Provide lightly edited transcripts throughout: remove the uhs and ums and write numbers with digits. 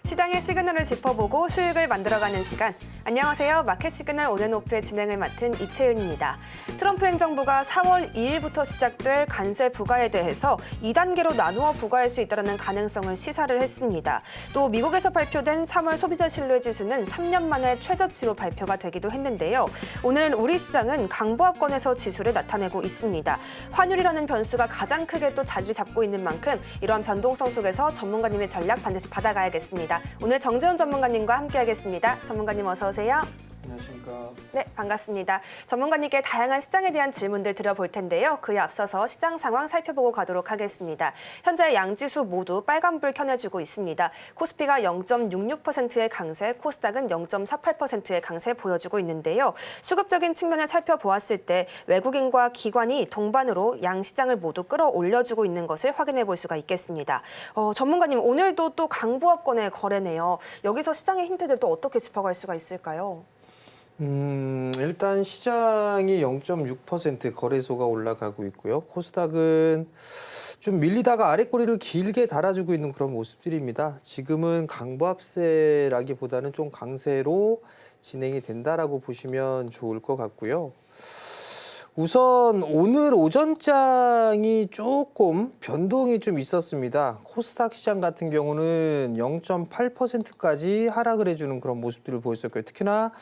시장의 시그널을 짚어보고 수익을 만들어가는 시간. 안녕하세요. 마켓 시그널 온앤오프의 진행을 맡은 이채은입니다. 트럼프 행정부가 4월 2일부터 시작될 관세 부과에 대해서 2단계로 나누어 부과할 수 있다는 가능성을 시사를 했습니다. 또 미국에서 발표된 3월 소비자 신뢰지수는 3년 만에 최저치로 발표가 되기도 했는데요. 오늘 우리 시장은 강보합권에서 지수를 나타내고 있습니다. 환율이라는 변수가 가장 크게 또 자리를 잡고 있는 만큼 이러한 변동성 속에서 전문가님의 전략 반드시 받아가야겠습니다. 오늘 정재훈 전문가님과 함께하겠습니다. 전문가님 어서 오세요. 안녕하십니까. 네, 반갑습니다. 전문가님께 다양한 시장에 대한 질문들 드려볼 텐데요. 그에 앞서서 시장 상황 살펴보고 가도록 하겠습니다. 현재 양지수 모두 빨간불 켜내주고 있습니다. 코스피가 0.66%의 강세, 코스닥은 0.48%의 강세 보여주고 있는데요. 수급적인 측면을 살펴보았을 때 외국인과 기관이 동반으로 양 시장을 모두 끌어올려주고 있는 것을 확인해 볼 수가 있겠습니다. 전문가님, 오늘도 또 강보합권의 거래네요. 여기서 시장의 힌트들 또 어떻게 짚어갈 수가 있을까요? 일단 시장이 0.6% 거래소가 올라가고 있고요. 코스닥은 좀 밀리다가 아랫꼬리를 길게 달아주고 있는 그런 모습들입니다. 지금은 강보합세라기보다는 좀 강세로 진행이 된다라고 보시면 좋을 것 같고요. 우선 오늘 오전장이 조금 변동이 좀 있었습니다. 코스닥 시장 같은 경우는 0.8%까지 하락을 해주는 그런 모습들을 보였었고요. 특히나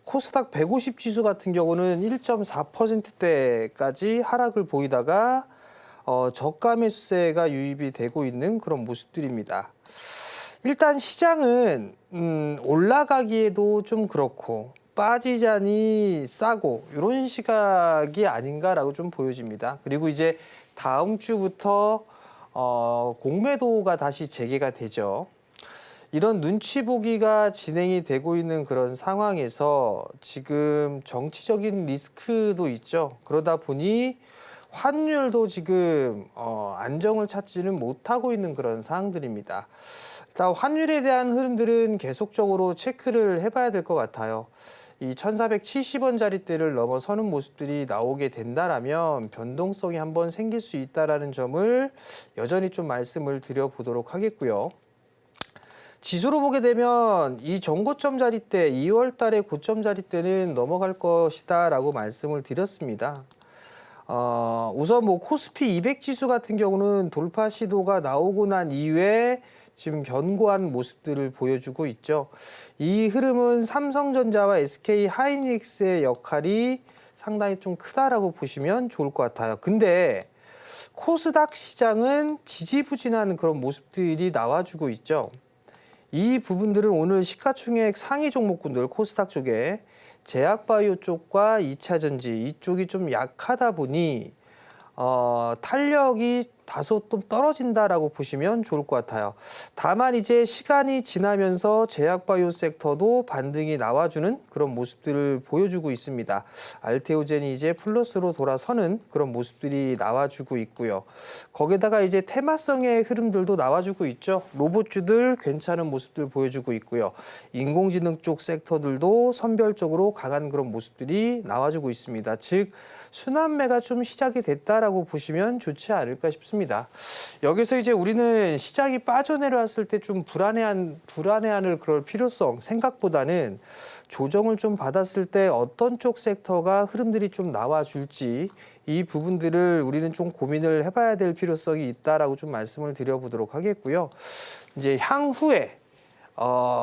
코스닥 150 지수 같은 경우는 1.4%대까지 하락을 보이다가 저가 매수세가 유입이 되고 있는 그런 모습들입니다. 일단 시장은 올라가기에도 좀 그렇고 빠지자니 싸고 이런 시각이 아닌가라고 좀 보여집니다. 그리고 이제 다음 주부터 공매도가 다시 재개가 되죠. 이런 눈치 보기가 진행이 되고 있는 그런 상황에서 지금 정치적인 리스크도 있죠. 그러다 보니 환율도 지금 안정을 찾지는 못하고 있는 그런 상황들입니다. 일단 환율에 대한 흐름들은 계속적으로 체크를 해봐야 될 것 같아요. 이 1470원짜리대를 넘어서는 모습들이 나오게 된다라면 변동성이 한번 생길 수 있다라는 점을 여전히 좀 말씀을 드려보도록 하겠고요. 지수로 보게 되면 이 전고점 자리대, 2월 달에 고점 자리대는 넘어갈 것이다라고 말씀을 드렸습니다. 우선 뭐 코스피 200 지수 같은 경우는 돌파 시도가 나오고 난 이후에 지금 견고한 모습들을 보여주고 있죠. 이 흐름은 삼성전자와 SK 하이닉스의 역할이 상당히 좀 크다라고 보시면 좋을 것 같아요. 근데 코스닥 시장은 지지부진한 그런 모습들이 나와주고 있죠. 이 부분들은 오늘 시가총액 상위 종목군들 코스닥 쪽에 제약바이오 쪽과 2차전지 이쪽이 좀 약하다 보니 탄력이 다소 좀 떨어진다라고 보시면 좋을 것 같아요. 다만 이제 시간이 지나면서 제약바이오 섹터도 반등이 나와주는 그런 모습들을 보여주고 있습니다. 알테오젠이 이제 플러스로 돌아서는 그런 모습들이 나와주고 있고요. 거기다가 이제 테마성의 흐름들도 나와주고 있죠. 로봇주들 괜찮은 모습들 보여주고 있고요. 인공지능 쪽 섹터들도 선별적으로 강한 그런 모습들이 나와주고 있습니다. 즉 순환매가 좀 시작이 됐다라고 보시면 좋지 않을까 싶습니다. 여기서 이제 우리는 시장이 빠져내려왔을 때 좀 불안해하는 그럴 필요성 생각보다는 조정을 좀 받았을 때 어떤 쪽 섹터가 흐름들이 좀 나와줄지 이 부분들을 우리는 좀 고민을 해봐야 될 필요성이 있다라고 좀 말씀을 드려보도록 하겠고요. 이제 향후에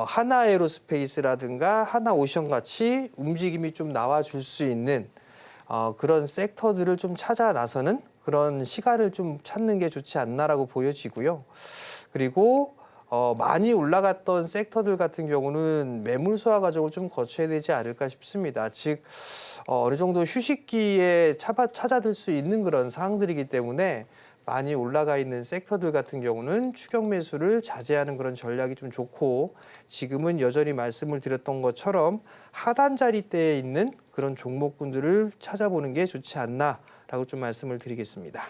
하나에로스페이스라든가 하나오션 같이 움직임이 좀 나와줄 수 있는 그런 섹터들을 좀 찾아 나서는 그런 시간을 좀 찾는 게 좋지 않나라고 보여지고요. 그리고 많이 올라갔던 섹터들 같은 경우는 매물 소화 과정을 좀 거쳐야 되지 않을까 싶습니다. 즉 어느 정도 휴식기에 찾아들 수 있는 그런 상황들이기 때문에 많이 올라가 있는 섹터들 같은 경우는 추격 매수를 자제하는 그런 전략이 좀 좋고 지금은 여전히 말씀을 드렸던 것처럼 하단 자리대에 있는 그런 종목군들을 찾아보는 게 좋지 않나라고 좀 말씀을 드리겠습니다.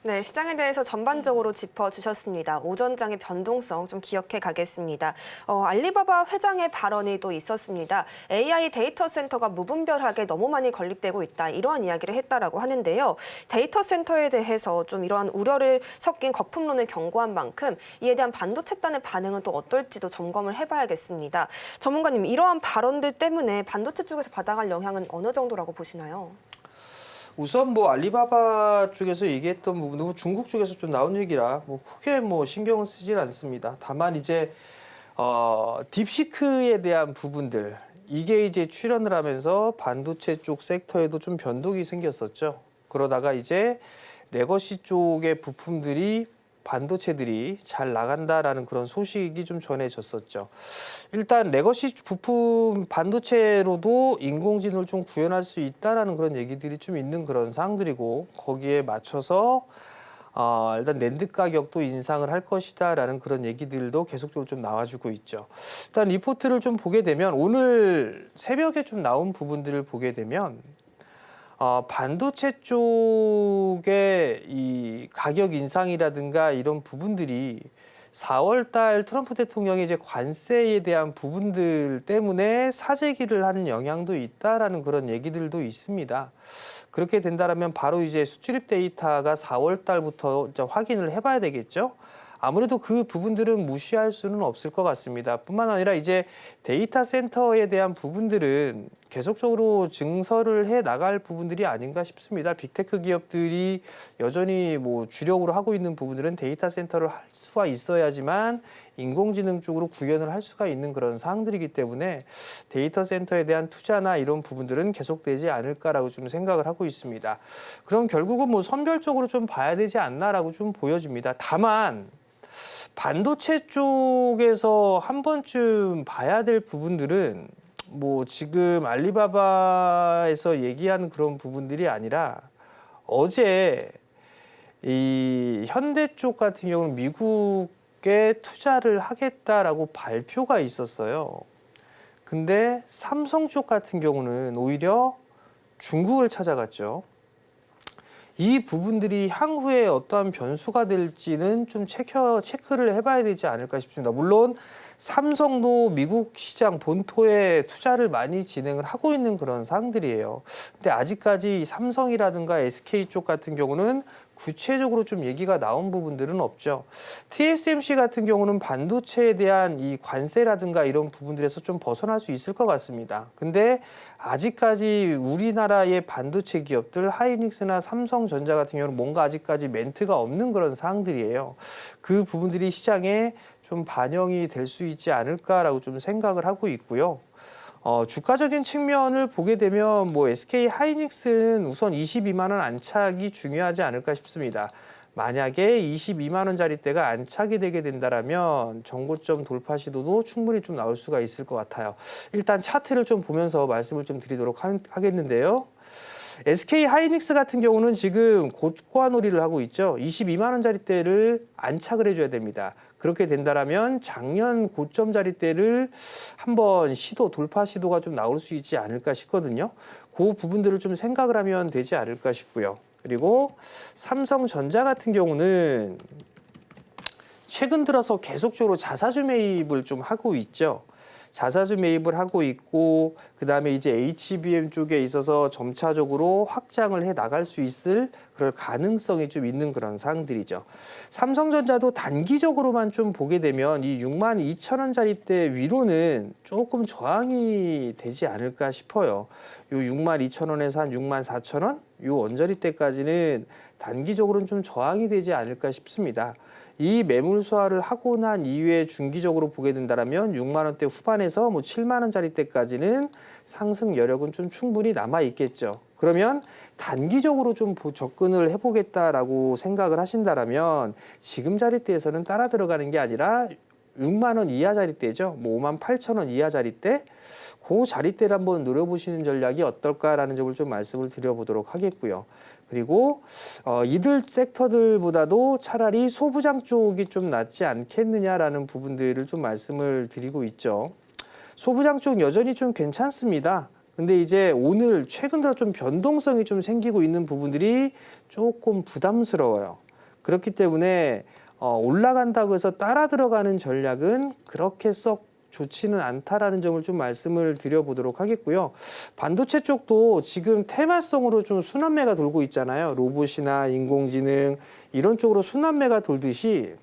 네, 시장에 대해서 전반적으로 짚어주셨습니다. 오전장의 변동성 좀 기억해 가겠습니다. 알리바바 회장의 발언이 또 있었습니다. AI 데이터 센터가 무분별하게 너무 많이 건립되고 있다. 이러한 이야기를 했다라고 하는데요. 데이터 센터에 대해서 좀 이러한 우려를 섞인 거품론을 경고한 만큼 이에 대한 반도체단의 반응은 또 어떨지도 점검을 해봐야겠습니다. 전문가님, 이러한 발언들 때문에 반도체 쪽에서 받아갈 영향은 어느 정도라고 보시나요? 우선 뭐 알리바바 쪽에서 얘기했던 부분도 중국 쪽에서 좀 나온 얘기라 뭐 크게 뭐 신경을 쓰질 않습니다. 다만 이제 딥시크에 대한 부분들 이게 이제 출현을 하면서 반도체 쪽 섹터에도 좀 변동이 생겼었죠. 그러다가 이제 레거시 쪽의 부품들이 반도체들이 잘 나간다라는 그런 소식이 좀 전해졌었죠. 일단 레거시 부품 반도체로도 인공지능을 좀 구현할 수 있다라는 그런 얘기들이 좀 있는 그런 사항들이고 거기에 맞춰서 일단 낸드 가격도 인상을 할 것이다라는 그런 얘기들도 계속적으로 좀 나와주고 있죠. 일단 리포트를 좀 보게 되면 오늘 새벽에 좀 나온 부분들을 보게 되면 반도체 쪽의 이 가격 인상이라든가 이런 부분들이 4월 달 트럼프 대통령이 이제 관세에 대한 부분들 때문에 사재기를 하는 영향도 있다라는 그런 얘기들도 있습니다. 그렇게 된다면 바로 이제 수출입 데이터가 4월 달부터 이제 확인을 해봐야 되겠죠. 아무래도 그 부분들은 무시할 수는 없을 것 같습니다. 뿐만 아니라 이제 데이터 센터에 대한 부분들은 계속적으로 증설을 해 나갈 부분들이 아닌가 싶습니다. 빅테크 기업들이 여전히 뭐 주력으로 하고 있는 부분들은 데이터 센터를 할 수가 있어야지만 인공지능 쪽으로 구현을 할 수가 있는 그런 사항들이기 때문에 데이터 센터에 대한 투자나 이런 부분들은 계속되지 않을까라고 좀 생각을 하고 있습니다. 그럼 결국은 뭐 선별적으로 좀 봐야 되지 않나라고 좀 보여집니다. 다만 반도체 쪽에서 한 번쯤 봐야 될 부분들은 뭐 지금 알리바바에서 얘기한 그런 부분들이 아니라 어제 이 현대 쪽 같은 경우는 미국에 투자를 하겠다라고 발표가 있었어요. 근데 삼성 쪽 같은 경우는 오히려 중국을 찾아갔죠. 이 부분들이 향후에 어떠한 변수가 될지는 좀 체크를 해봐야 되지 않을까 싶습니다. 물론 삼성도 미국 시장 본토에 투자를 많이 진행을 하고 있는 그런 사항들이에요. 근데 아직까지 삼성이라든가 SK 쪽 같은 경우는 구체적으로 좀 얘기가 나온 부분들은 없죠. TSMC 같은 경우는 반도체에 대한 이 관세라든가 이런 부분들에서 좀 벗어날 수 있을 것 같습니다. 근데 아직까지 우리나라의 반도체 기업들 하이닉스나 삼성전자 같은 경우는 뭔가 아직까지 멘트가 없는 그런 사항들이에요. 그 부분들이 시장에 좀 반영이 될 수 있지 않을까라고 좀 생각을 하고 있고요. 주가적인 측면을 보게 되면 뭐 SK 하이닉스는 우선 22만 원 안착이 중요하지 않을까 싶습니다. 만약에 22만 원짜리대가 안착이 되게 된다라면 정고점 돌파 시도도 충분히 좀 나올 수가 있을 것 같아요. 일단 차트를 좀 보면서 말씀을 좀 드리도록 하겠는데요. SK 하이닉스 같은 경우는 지금 고가놀이를 하고 있죠. 22만 원짜리대를 안착을 해줘야 됩니다. 그렇게 된다라면 작년 고점 자리대를 한번 돌파 시도가 좀 나올 수 있지 않을까 싶거든요. 그 부분들을 좀 생각을 하면 되지 않을까 싶고요. 그리고 삼성전자 같은 경우는 최근 들어서 계속적으로 자사주 매입을 좀 하고 있죠. 자사주 매입을 하고 있고 그다음에 이제 HBM 쪽에 있어서 점차적으로 확장을 해 나갈 수 있을 그럴 가능성이 좀 있는 그런 사항들이죠. 삼성전자도 단기적으로만 좀 보게 되면 이 62,000원짜리대 위로는 조금 저항이 되지 않을까 싶어요. 요 62,000원에서 한 64,000원 요 언저리대까지는 단기적으로는 좀 저항이 되지 않을까 싶습니다. 이 매물 소화를 하고 난 이후에 중기적으로 보게 된다면 6만 원대 후반에서 뭐 7만 원짜리대까지는 상승 여력은 좀 충분히 남아 있겠죠. 그러면 단기적으로 좀 접근을 해보겠다라고 생각을 하신다라면 지금 자리대에서는 따라 들어가는 게 아니라 6만 원 이하 자리대죠. 뭐 5만 8천 원 이하 자리대. 그 자리대를 한번 노려보시는 전략이 어떨까라는 점을 좀 말씀을 드려보도록 하겠고요. 그리고 이들 섹터들보다도 차라리 소부장 쪽이 좀 낫지 않겠느냐라는 부분들을 좀 말씀을 드리고 있죠. 소부장 쪽 여전히 좀 괜찮습니다. 근데 이제 오늘 최근 들어 좀 변동성이 좀 생기고 있는 부분들이 조금 부담스러워요. 그렇기 때문에 올라간다고 해서 따라 들어가는 전략은 그렇게 썩 좋지는 않다라는 점을 좀 말씀을 드려보도록 하겠고요. 반도체 쪽도 지금 테마성으로 좀 순환매가 돌고 있잖아요. 로봇이나 인공지능 이런 쪽으로 순환매가 돌듯이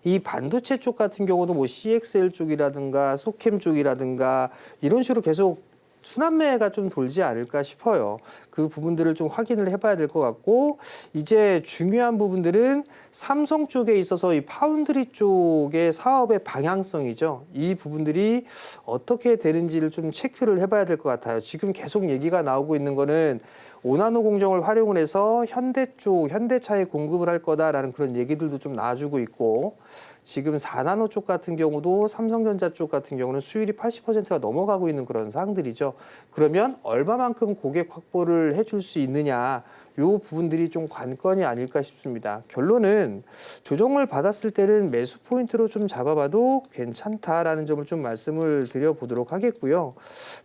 이 반도체 쪽 같은 경우도 뭐 CXL 쪽이라든가 소캠 쪽이라든가 이런 식으로 계속 순환매가 좀 돌지 않을까 싶어요. 그 부분들을 좀 확인을 해봐야 될 것 같고, 이제 중요한 부분들은 삼성 쪽에 있어서 이 파운드리 쪽의 사업의 방향성이죠. 이 부분들이 어떻게 되는지를 좀 체크를 해봐야 될 것 같아요. 지금 계속 얘기가 나오고 있는 거는 5나노 공정을 활용을 해서 현대차에 공급을 할 거다라는 그런 얘기들도 좀 나와주고 있고, 지금 4나노 쪽 같은 경우도 삼성전자 쪽 같은 경우는 수율이 80%가 넘어가고 있는 그런 사항들이죠. 그러면 얼마만큼 고객 확보를 해줄 수 있느냐, 요 부분들이 좀 관건이 아닐까 싶습니다. 결론은 조정을 받았을 때는 매수 포인트로 좀 잡아봐도 괜찮다라는 점을 좀 말씀을 드려보도록 하겠고요.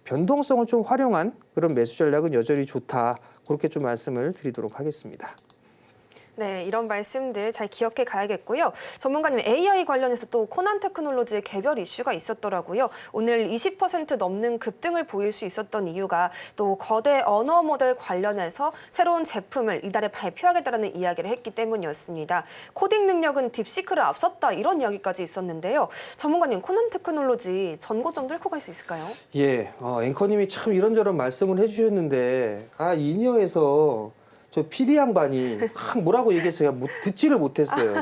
변동성을 좀 활용한 그런 매수 전략은 여전히 좋다. 그렇게 좀 말씀을 드리도록 하겠습니다. 네, 이런 말씀들 잘 기억해 가야겠고요. 전문가님, AI 관련해서 또 코난 테크놀로지의 개별 이슈가 있었더라고요. 오늘 20% 넘는 급등을 보일 수 있었던 이유가 또 거대 언어 모델 관련해서 새로운 제품을 이달에 발표하겠다는 이야기를 했기 때문이었습니다. 코딩 능력은 딥시크를 앞섰다 이런 이야기까지 있었는데요. 전문가님, 코난 테크놀로지 전고점 뚫고 갈 수 있을까요? 예, 앵커님이 참 이런저런 말씀을 해주셨는데, 이니어에서 저 PD 양반이 뭐라고 얘기했어요? 듣지를 못했어요.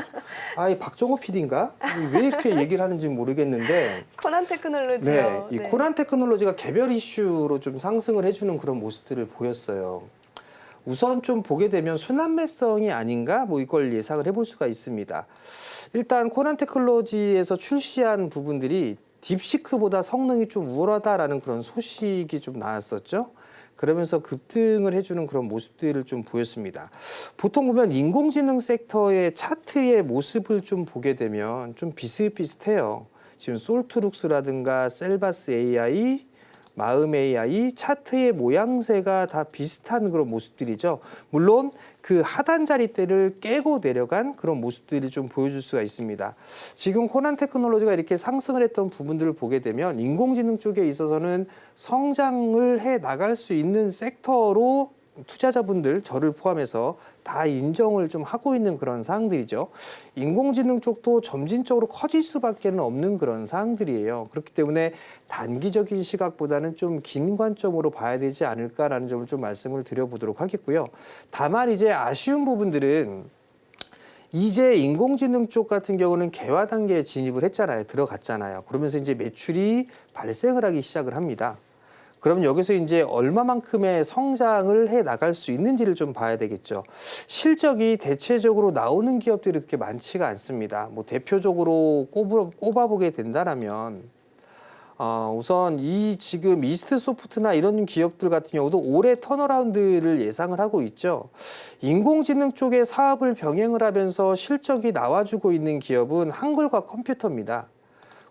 이 박정호 PD인가? 왜 이렇게 얘기를 하는지 모르겠는데. 코난 테크놀로지요. 네, 이 코난 테크놀로지가 개별 이슈로 좀 상승을 해주는 그런 모습들을 보였어요. 우선 좀 보게 되면 순환매성이 아닌가? 뭐 이걸 예상을 해볼 수가 있습니다. 일단 코난 테크놀로지에서 출시한 부분들이 딥시크보다 성능이 좀 우월하다라는 그런 소식이 좀 나왔었죠. 그러면서 급등을 해주는 그런 모습들을 좀 보였습니다. 보통 보면 인공지능 섹터의 차트의 모습을 좀 보게 되면 좀 비슷비슷해요. 지금 솔트룩스라든가 셀바스 AI, 마음 AI, 차트의 모양새가 다 비슷한 그런 모습들이죠. 물론 그 하단 자리대를 깨고 내려간 그런 모습들이 좀 보여줄 수가 있습니다. 지금 코난 테크놀로지가 이렇게 상승을 했던 부분들을 보게 되면 인공지능 쪽에 있어서는 성장을 해 나갈 수 있는 섹터로 투자자분들, 저를 포함해서 다 인정을 좀 하고 있는 그런 사항들이죠. 인공지능 쪽도 점진적으로 커질 수밖에 없는 그런 사항들이에요. 그렇기 때문에 단기적인 시각보다는 좀 긴 관점으로 봐야 되지 않을까라는 점을 좀 말씀을 드려보도록 하겠고요. 다만 이제 아쉬운 부분들은 이제 인공지능 쪽 같은 경우는 개화 단계에 진입을 했잖아요. 들어갔잖아요. 그러면서 이제 매출이 발생을 하기 시작을 합니다. 그럼 여기서 이제 얼마만큼의 성장을 해 나갈 수 있는지를 좀 봐야 되겠죠. 실적이 대체적으로 나오는 기업들이 그렇게 많지가 않습니다. 뭐 대표적으로 꼽아보게 된다라면 우선 이 지금 이스트 소프트나 이런 기업들 같은 경우도 올해 턴어라운드를 예상을 하고 있죠. 인공지능 쪽의 사업을 병행을 하면서 실적이 나와주고 있는 기업은 한글과 컴퓨터입니다.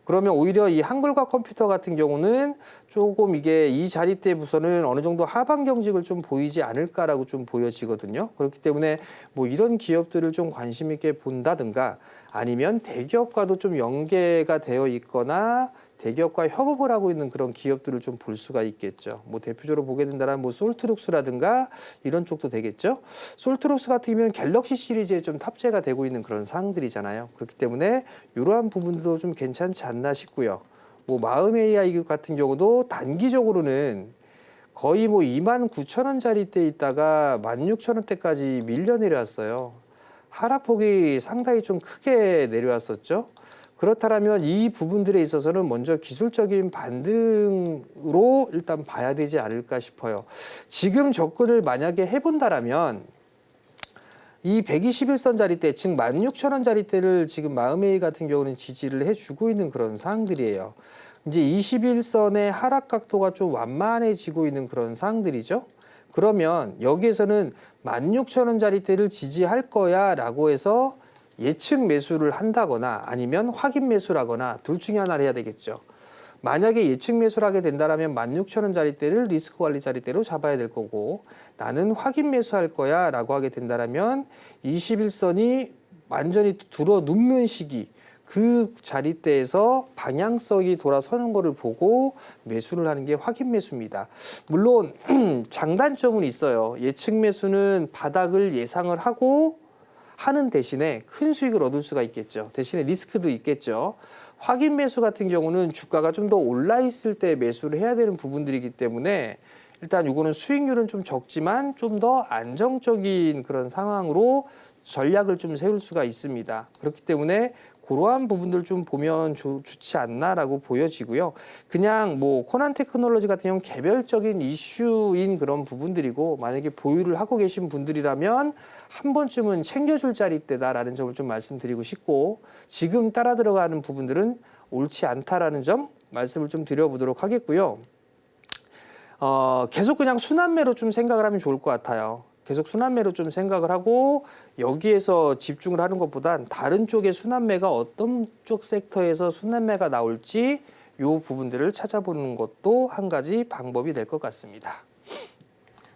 그러면 오히려 이 한글과 컴퓨터 같은 경우는 조금 이게 이 자리대부서는 어느 정도 하방 경직을 좀 보이지 않을까라고 좀 보여지거든요. 그렇기 때문에 뭐 이런 기업들을 좀 관심 있게 본다든가 아니면 대기업과도 좀 연계가 되어 있거나 대기업과 협업을 하고 있는 그런 기업들을 좀 볼 수가 있겠죠. 뭐 대표적으로 보게 된다면 뭐 솔트룩스라든가 이런 쪽도 되겠죠. 솔트룩스 같은 경우는 갤럭시 시리즈에 좀 탑재가 되고 있는 그런 사항들이잖아요. 그렇기 때문에 이러한 부분도 좀 괜찮지 않나 싶고요. 뭐 마음 AI 같은 경우도 단기적으로는 거의 뭐 29,000원짜리대 있다가 16,000원대까지 밀려 내려왔어요. 하락폭이 상당히 좀 크게 내려왔었죠. 그렇다면 이 부분들에 있어서는 먼저 기술적인 반등으로 일단 봐야 되지 않을까 싶어요. 지금 접근을 만약에 해본다라면 이 121선 자리대, 즉 16,000원 자리대를 지금 마음A 같은 경우는 지지를 해주고 있는 그런 사항들이에요. 이제 21선의 하락 각도가 좀 완만해지고 있는 그런 사항들이죠. 그러면 여기에서는 16,000원 자리대를 지지할 거야 라고 해서 예측 매수를 한다거나 아니면 확인 매수를 하거나 둘 중에 하나를 해야 되겠죠. 만약에 예측 매수를 하게 된다면 16,000원짜리대를 리스크 관리 자리대로 잡아야 될 거고 나는 확인 매수할 거야 라고 하게 된다면 21선이 완전히 들어 눕는 시기 그 자리대에서 방향성이 돌아서는 거를 보고 매수를 하는 게 확인 매수입니다. 물론 장단점은 있어요. 예측 매수는 바닥을 예상을 하고 하는 대신에 큰 수익을 얻을 수가 있겠죠. 대신에 리스크도 있겠죠. 확인 매수 같은 경우는 주가가 좀 더 올라 있을 때 매수를 해야 되는 부분들이기 때문에 일단 이거는 수익률은 좀 적지만 좀 더 안정적인 그런 상황으로 전략을 좀 세울 수가 있습니다. 그렇기 때문에 그러한 부분들 좀 보면 좋지 않나라고 보여지고요. 그냥 뭐 코난 테크놀로지 같은 경우는 개별적인 이슈인 그런 부분들이고 만약에 보유를 하고 계신 분들이라면 한 번쯤은 챙겨줄 자리대다라는 점을 좀 말씀드리고 싶고 지금 따라 들어가는 부분들은 옳지 않다라는 점 말씀을 좀 드려보도록 하겠고요. 계속 그냥 순환매로 좀 생각을 하면 좋을 것 같아요. 계속 순환매로 좀 생각을 하고 여기에서 집중을 하는 것보단 다른 쪽의 순환매가 어떤 쪽 섹터에서 순환매가 나올지 이 부분들을 찾아보는 것도 한 가지 방법이 될 것 같습니다.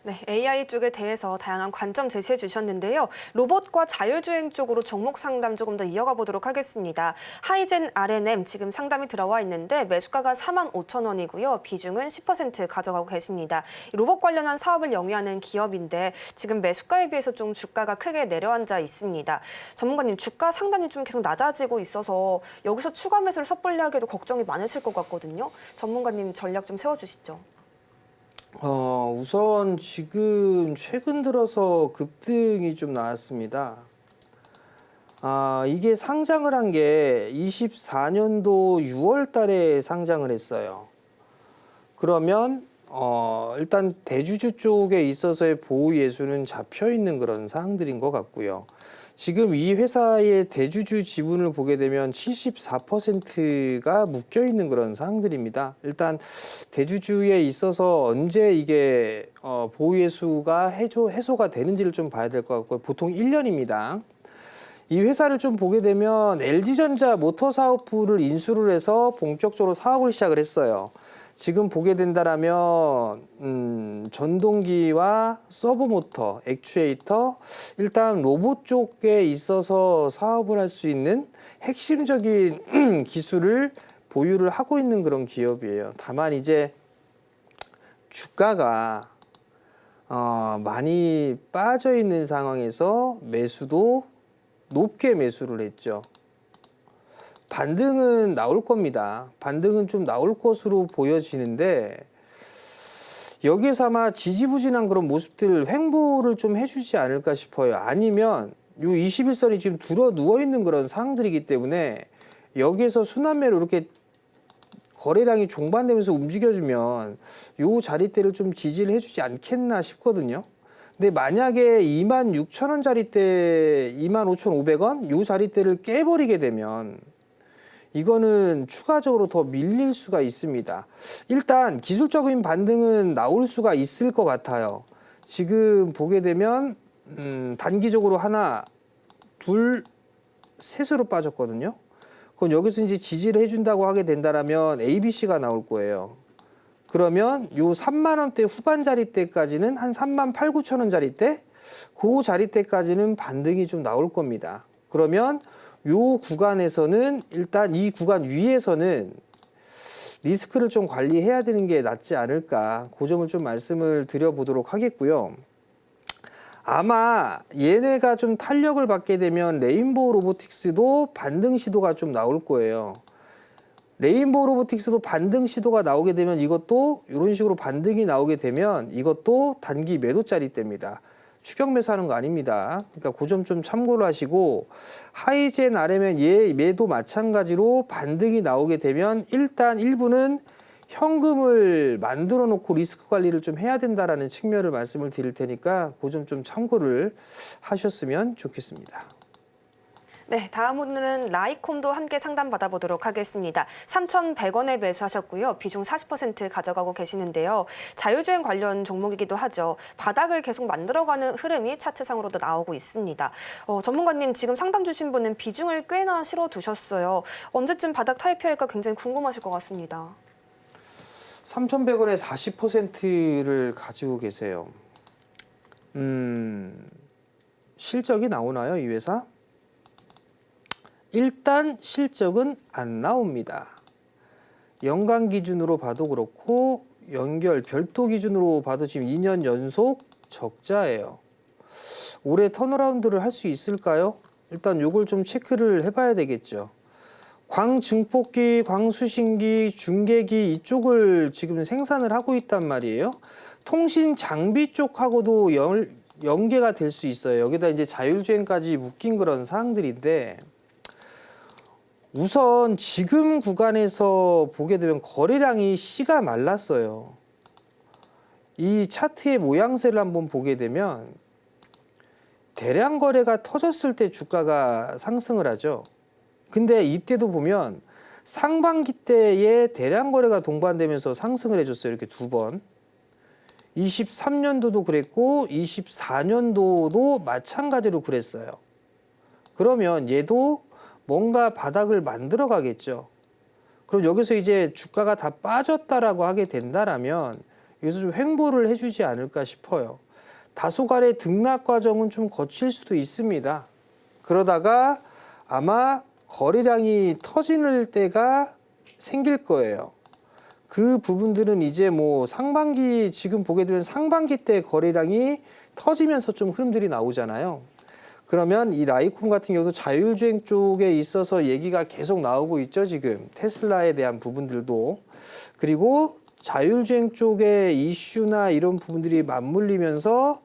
네, AI 쪽에 대해서 다양한 관점 제시해 주셨는데요. 로봇과 자율주행 쪽으로 종목 상담 조금 더 이어가 보도록 하겠습니다. 하이젠 R&M 지금 상담이 들어와 있는데 매수가가 45,000원이고요. 비중은 10% 가져가고 계십니다. 로봇 관련한 사업을 영위하는 기업인데 지금 매수가에 비해서 좀 주가가 크게 내려앉아 있습니다. 전문가님, 주가 상단이 좀 계속 낮아지고 있어서 여기서 추가 매수를 섣불리 하기에도 걱정이 많으실 것 같거든요. 전문가님 전략 좀 세워주시죠. 우선 지금 최근 들어서 급등이 좀 나왔습니다. 이게 상장을 한 게 24년도 6월 달에 상장을 했어요. 그러면 일단 대주주 쪽에 있어서의 보호 예수는 잡혀 있는 그런 사항들인 것 같고요. 지금 이 회사의 대주주 지분을 보게 되면 74%가 묶여 있는 그런 사항들입니다. 일단 대주주에 있어서 언제 이게 보유예수가 해소가 되는지를 좀 봐야 될 것 같고요. 보통 1년입니다. 이 회사를 좀 보게 되면 LG전자 모터사업부를 인수를 해서 본격적으로 사업을 시작을 했어요. 지금 보게 된다라면 전동기와 서브모터, 액추에이터, 일단 로봇 쪽에 있어서 사업을 할 수 있는 핵심적인 기술을 보유를 하고 있는 그런 기업이에요. 다만 이제 주가가 많이 빠져 있는 상황에서 매수도 높게 매수를 했죠. 반등은 나올 겁니다. 반등은 좀 나올 것으로 보여지는데 여기에서 아마 지지부진한 그런 모습들 횡보를 좀 해주지 않을까 싶어요. 아니면 요 21선이 지금 들어 누워 있는 그런 상황들이기 때문에 여기에서 순환매로 이렇게 거래량이 종반되면서 움직여주면 요 자리대를 좀 지지를 해주지 않겠나 싶거든요. 근데 만약에 26,000원짜리대 25,500원 요 자리대를 깨버리게 되면 이거는 추가적으로 더 밀릴 수가 있습니다. 일단 기술적인 반등은 나올 수가 있을 것 같아요. 지금 보게 되면 단기적으로 하나, 둘, 셋으로 빠졌거든요. 그럼 여기서 이제 지지를 해준다고 하게 된다면 ABC가 나올 거예요. 그러면 요 3만 원대 후반 자리대까지는 한 3만 8, 9천 원짜리대, 그 자리대까지는 반등이 좀 나올 겁니다. 그러면 요 구간에서는 일단 이 구간 위에서는 리스크를 좀 관리해야 되는 게 낫지 않을까, 그 점을 좀 말씀을 드려보도록 하겠고요. 아마 얘네가 좀 탄력을 받게 되면 레인보우 로보틱스도 반등 시도가 좀 나올 거예요. 레인보우 로보틱스도 반등 시도가 나오게 되면 이것도 이런 식으로 반등이 나오게 되면 이것도 단기 매도짜리 때입니다. 추격 매수하는 거 아닙니다. 그러니까 그 점 좀 참고를 하시고, 하이젠 RM은 얘 매도 마찬가지로 반등이 나오게 되면 일단 일부는 현금을 만들어 놓고 리스크 관리를 좀 해야 된다라는 측면을 말씀을 드릴 테니까 그 점 좀 참고를 하셨으면 좋겠습니다. 네, 다음으로는 라이콤도 함께 상담 받아보도록 하겠습니다. 3,100원에 매수하셨고요. 비중 40% 가져가고 계시는데요. 자율주행 관련 종목이기도 하죠. 바닥을 계속 만들어가는 흐름이 차트상으로도 나오고 있습니다. 전문가님, 지금 상담 주신 분은 비중을 꽤나 실어두셨어요. 언제쯤 바닥 탈피할까 굉장히 궁금하실 것 같습니다. 3,100원에 40%를 가지고 계세요. 실적이 나오나요, 이 회사? 일단 실적은 안 나옵니다. 연간 기준으로 봐도 그렇고 별도 기준으로 봐도 지금 2년 연속 적자예요. 올해 턴어라운드를 할 수 있을까요? 일단 요걸 좀 체크를 해봐야 되겠죠. 광증폭기, 광수신기, 중계기 이쪽을 지금 생산을 하고 있단 말이에요. 통신 장비 쪽하고도 연계가 될 수 있어요. 여기다 이제 자율주행까지 묶인 그런 사항들인데, 우선 지금 구간에서 보게 되면 거래량이 씨가 말랐어요. 이 차트의 모양새를 한번 보게 되면 대량 거래가 터졌을 때 주가가 상승을 하죠. 근데 이때도 보면 상반기 때에 대량 거래가 동반되면서 상승을 해줬어요. 이렇게 두 번. 23년도도 그랬고 24년도도 마찬가지로 그랬어요. 그러면 얘도 뭔가 바닥을 만들어 가겠죠. 그럼 여기서 이제 주가가 다 빠졌다라고 하게 된다라면 여기서 좀 횡보를 해주지 않을까 싶어요. 다소간의 등락 과정은 좀 거칠 수도 있습니다. 그러다가 아마 거래량이 터질 때가 생길 거예요. 그 부분들은 이제 뭐 상반기, 지금 보게 되면 상반기 때 거래량이 터지면서 좀 흐름들이 나오잖아요. 그러면 이 라이콤 같은 경우도 자율주행 쪽에 있어서 얘기가 계속 나오고 있죠, 지금. 테슬라에 대한 부분들도. 그리고 자율주행 쪽의 이슈나 이런 부분들이 맞물리면서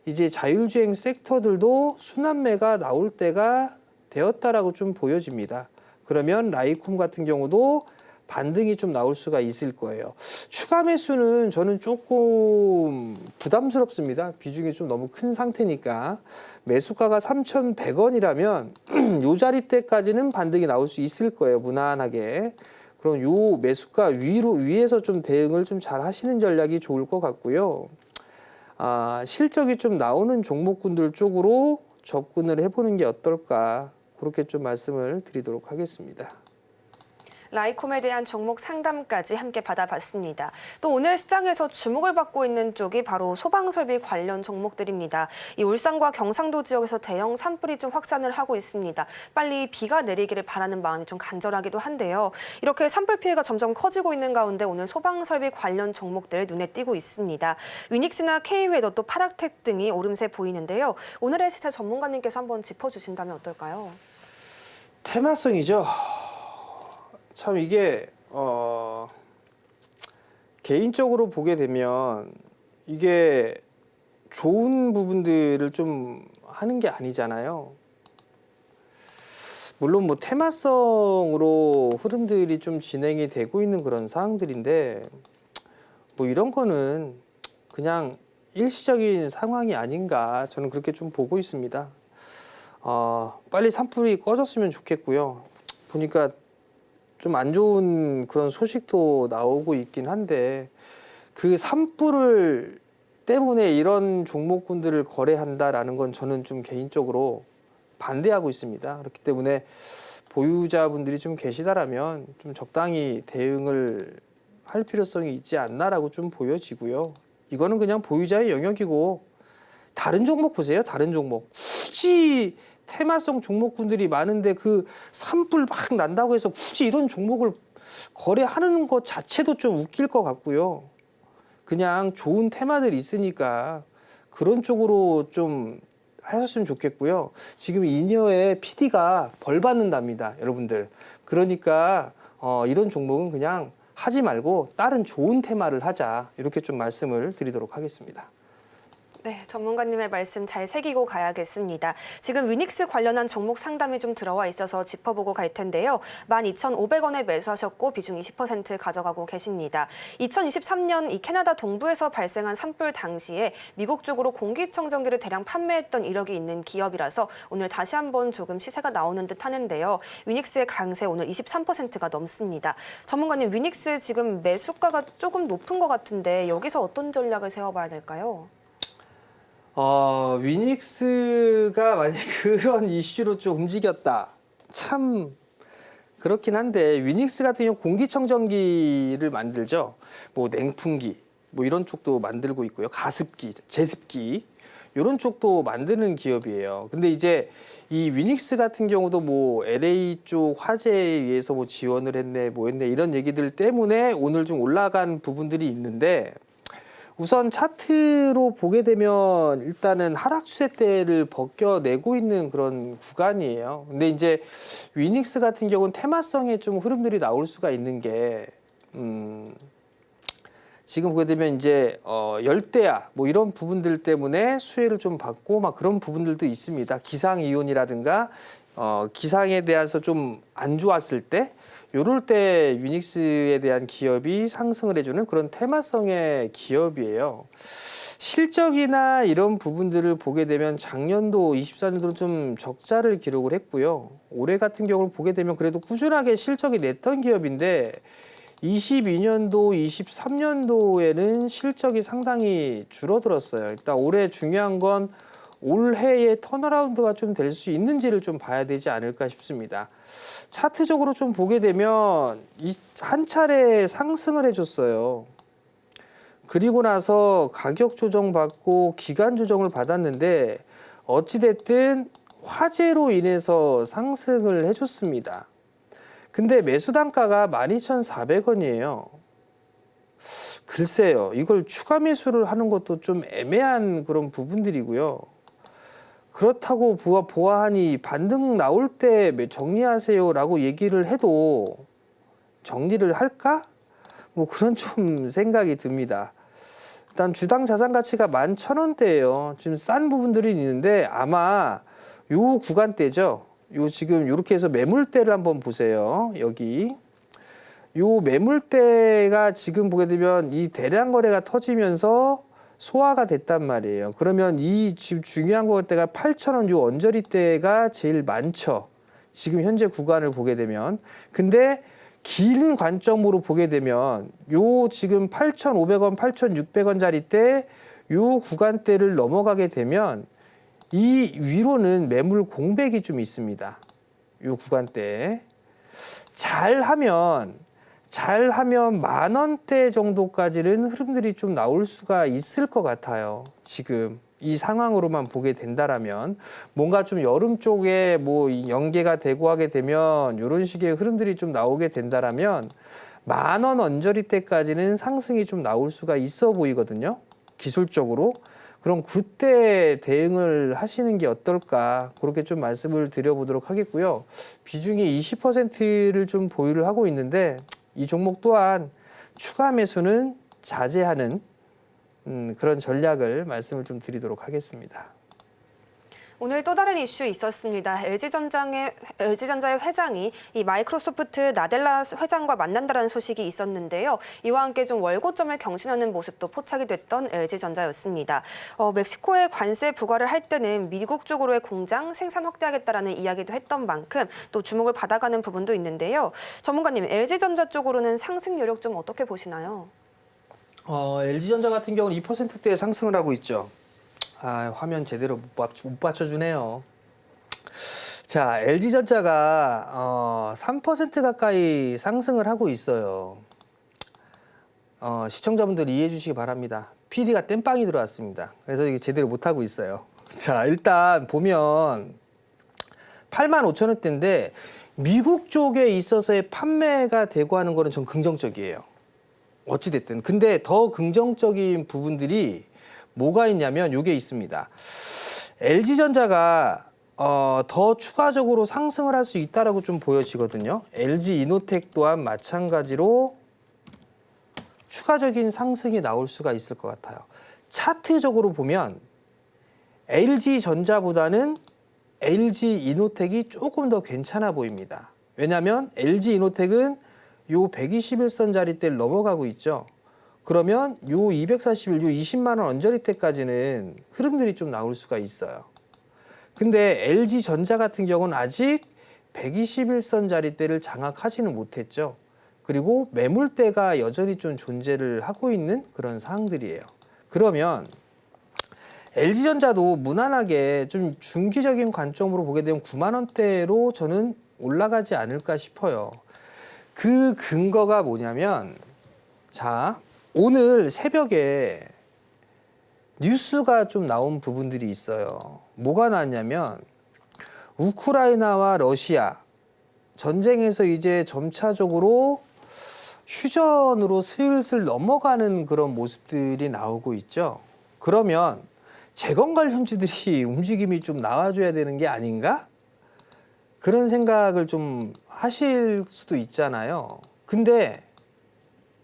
이제 자율주행 섹터들도 순환매가 나올 때가 되었다라고 좀 보여집니다. 그러면 라이콤 같은 경우도 반등이 좀 나올 수가 있을 거예요. 추가 매수는 저는 조금 부담스럽습니다. 비중이 좀 너무 큰 상태니까. 매수가가 3,100원이라면 요 자리대까지는 반등이 나올 수 있을 거예요. 무난하게. 그럼 요 매수가 위에서 좀 대응을 좀 잘 하시는 전략이 좋을 것 같고요. 실적이 좀 나오는 종목군들 쪽으로 접근을 해보는 게 어떨까. 그렇게 좀 말씀을 드리도록 하겠습니다. 라이콤에 대한 종목 상담까지 함께 받아봤습니다. 또 오늘 시장에서 주목을 받고 있는 쪽이 바로 소방설비 관련 종목들입니다. 이 울산과 경상도 지역에서 대형 산불이 좀 확산을 하고 있습니다. 빨리 비가 내리기를 바라는 마음이 좀 간절하기도 한데요. 이렇게 산불 피해가 점점 커지고 있는 가운데 오늘 소방설비 관련 종목들 눈에 띄고 있습니다. 위닉스나 K웨더 또 파락텍 등이 오름세 보이는데요. 오늘의 시세 전문가님께서 한번 짚어주신다면 어떨까요? 테마성이죠. 참 이게 개인적으로 보게 되면 이게 좋은 부분들을 좀 하는 게 아니잖아요. 물론 뭐 테마성으로 흐름들이 좀 진행이 되고 있는 그런 사항들인데 뭐 이런 거는 그냥 일시적인 상황이 아닌가 저는 그렇게 좀 보고 있습니다. 빨리 산불이 꺼졌으면 좋겠고요. 보니까 좀 안 좋은 그런 소식도 나오고 있긴 한데 그 산불을 때문에 이런 종목군들을 거래한다라는 건 저는 좀 개인적으로 반대하고 있습니다. 그렇기 때문에 보유자분들이 좀 계시다라면 좀 적당히 대응을 할 필요성이 있지 않나라고 좀 보여지고요. 이거는 그냥 보유자의 영역이고 다른 종목 보세요. 다른 종목. 굳이 테마성 종목군들이 많은데 그 산불 막 난다고 해서 굳이 이런 종목을 거래하는 것 자체도 좀 웃길 것 같고요. 그냥 좋은 테마들이 있으니까 그런 쪽으로 좀 하셨으면 좋겠고요. 지금 이녀의 PD가 벌 받는답니다, 여러분들. 그러니까 이런 종목은 그냥 하지 말고 다른 좋은 테마를 하자. 이렇게 좀 말씀을 드리도록 하겠습니다. 네, 전문가님의 말씀 잘 새기고 가야겠습니다. 지금 위닉스 관련한 종목 상담이 좀 들어와 있어서 짚어보고 갈 텐데요. 12,500원에 매수하셨고 비중 20% 가져가고 계십니다. 2023년 이 캐나다 동부에서 발생한 산불 당시에 미국 쪽으로 공기청정기를 대량 판매했던 이력이 있는 기업이라서 오늘 다시 한번 조금 시세가 나오는 듯 하는데요. 위닉스의 강세 오늘 23%가 넘습니다. 전문가님, 위닉스 지금 매수가가 조금 높은 것 같은데 여기서 어떤 전략을 세워봐야 될까요? 위닉스가 만약 그런 이슈로 좀 움직였다. 참 그렇긴 한데 위닉스 같은 경우 공기청정기를 만들죠. 뭐 냉풍기 뭐 이런 쪽도 만들고 있고요. 가습기, 제습기 이런 쪽도 만드는 기업이에요. 근데 이제 이 위닉스 같은 경우도 뭐 LA 쪽 화재에 의해서 뭐 지원을 했네, 뭐 했네 이런 얘기들 때문에 오늘 좀 올라간 부분들이 있는데 우선 차트로 보게 되면 일단은 하락 추세대를 벗겨내고 있는 그런 구간이에요. 근데 이제 위닉스 같은 경우는 테마성의 좀 흐름들이 나올 수가 있는 게 지금 보게 되면 이제 열대야 뭐 이런 부분들 때문에 수혜를 좀 받고 막 그런 부분들도 있습니다. 기상 이온이라든가 기상에 대해서 좀 안 좋았을 때 요럴 때 유닉스에 대한 기업이 상승을 해주는 그런 테마성의 기업이에요. 실적이나 이런 부분들을 보게 되면 작년도 24년도는 좀 적자를 기록을 했고요. 올해 같은 경우를 보게 되면 그래도 꾸준하게 실적이 냈던 기업인데 22년도, 23년도에는 실적이 상당히 줄어들었어요. 일단 올해 중요한 건 올해의 턴어라운드가 좀 될 수 있는지를 좀 봐야 되지 않을까 싶습니다. 차트적으로 좀 보게 되면 한 차례 상승을 해줬어요. 그리고 나서 가격 조정 받고 기간 조정을 받았는데 어찌됐든 화재로 인해서 상승을 해줬습니다. 근데 매수 단가가 12,400원이에요. 글쎄요, 이걸 추가 매수를 하는 것도 좀 애매한 그런 부분들이고요. 그렇다고 보아하니 반등 나올 때 정리하세요라고 얘기를 해도 정리를 할까? 뭐 그런 좀 생각이 듭니다. 일단 주당 자산 가치가 11,000원대예요. 지금 싼 부분들이 있는데 아마 요 구간대죠. 요 지금 이렇게 해서 매물대를 한번 보세요. 여기 요 매물대가 지금 보게 되면 이 대량 거래가 터지면서 소화가 됐단 말이에요. 그러면 이 지금 중요한 거대가 8,000원 요 언저리대가 제일 많죠. 지금 현재 구간을 보게 되면. 근데 긴 관점으로 보게 되면 요 지금 8,500원, 8,600원짜리 때 요 구간대를 넘어가게 되면 이 위로는 매물 공백이 좀 있습니다. 요 구간대. 잘하면 10,000원대 정도까지는 흐름들이 좀 나올 수가 있을 것 같아요. 지금 이 상황으로만 보게 된다라면 뭔가 좀 여름 쪽에 뭐 연계가 되고 하게 되면 이런 식의 흐름들이 좀 나오게 된다라면 10,000원 언저리대까지는 상승이 좀 나올 수가 있어 보이거든요. 기술적으로. 그럼 그때 대응을 하시는 게 어떨까 그렇게 좀 말씀을 드려보도록 하겠고요. 비중이 20%를 좀 보유를 하고 있는데 이 종목 또한 추가 매수는 자제하는 그런 전략을 말씀을 좀 드리도록 하겠습니다. 오늘 또 다른 이슈 있었습니다. LG전자의 회장이 이 마이크로소프트 나델라 회장과 만난다는 소식이 있었는데요. 이와 함께 좀 월고점을 경신하는 모습도 포착이 됐던 LG전자였습니다. 멕시코에 관세 부과를 할 때는 미국 쪽으로의 공장 생산 확대하겠다라는 이야기도 했던 만큼 또 주목을 받아가는 부분도 있는데요. 전문가님, LG전자 쪽으로는 상승 여력 좀 어떻게 보시나요? LG전자 같은 경우는 2%대 상승을 하고 있죠. 화면 제대로 못 받쳐주네요. 자, LG전자가 3% 가까이 상승을 하고 있어요. 시청자분들 이해해 주시기 바랍니다. PD가 땜빵이 들어왔습니다. 그래서 이게 제대로 못하고 있어요. 자, 일단 보면 85,000원대인데 미국 쪽에 있어서의 판매가 되고 하는 거는 좀 긍정적이에요. 어찌됐든. 근데 더 긍정적인 부분들이 뭐가 있냐면 이게 있습니다. LG전자가 더 추가적으로 상승을 할 수 있다라고 좀 보여지거든요. LG이노텍 또한 마찬가지로 추가적인 상승이 나올 수가 있을 것 같아요. 차트적으로 보면 LG전자보다는 LG이노텍이 조금 더 괜찮아 보입니다. 왜냐하면 LG이노텍은 요 121선짜리대를 넘어가고 있죠. 그러면 요 241, 요 20만 원 언저리대까지는 흐름들이 좀 나올 수가 있어요. 근데 LG전자 같은 경우는 아직 121선짜리대를 장악하지는 못했죠. 그리고 매물대가 여전히 좀 존재를 하고 있는 그런 사항들이에요. 그러면 LG전자도 무난하게 좀 중기적인 관점으로 보게 되면 9만 원대로 저는 올라가지 않을까 싶어요. 그 근거가 뭐냐면, 자, 오늘 새벽에 뉴스가 좀 나온 부분들이 있어요. 뭐가 나왔냐면 우크라이나와 러시아 전쟁에서 이제 점차적으로 휴전으로 슬슬 넘어가는 그런 모습들이 나오고 있죠. 그러면 재건 관련주들이 움직임이 좀 나와줘야 되는 게 아닌가? 그런 생각을 좀 하실 수도 있잖아요. 근데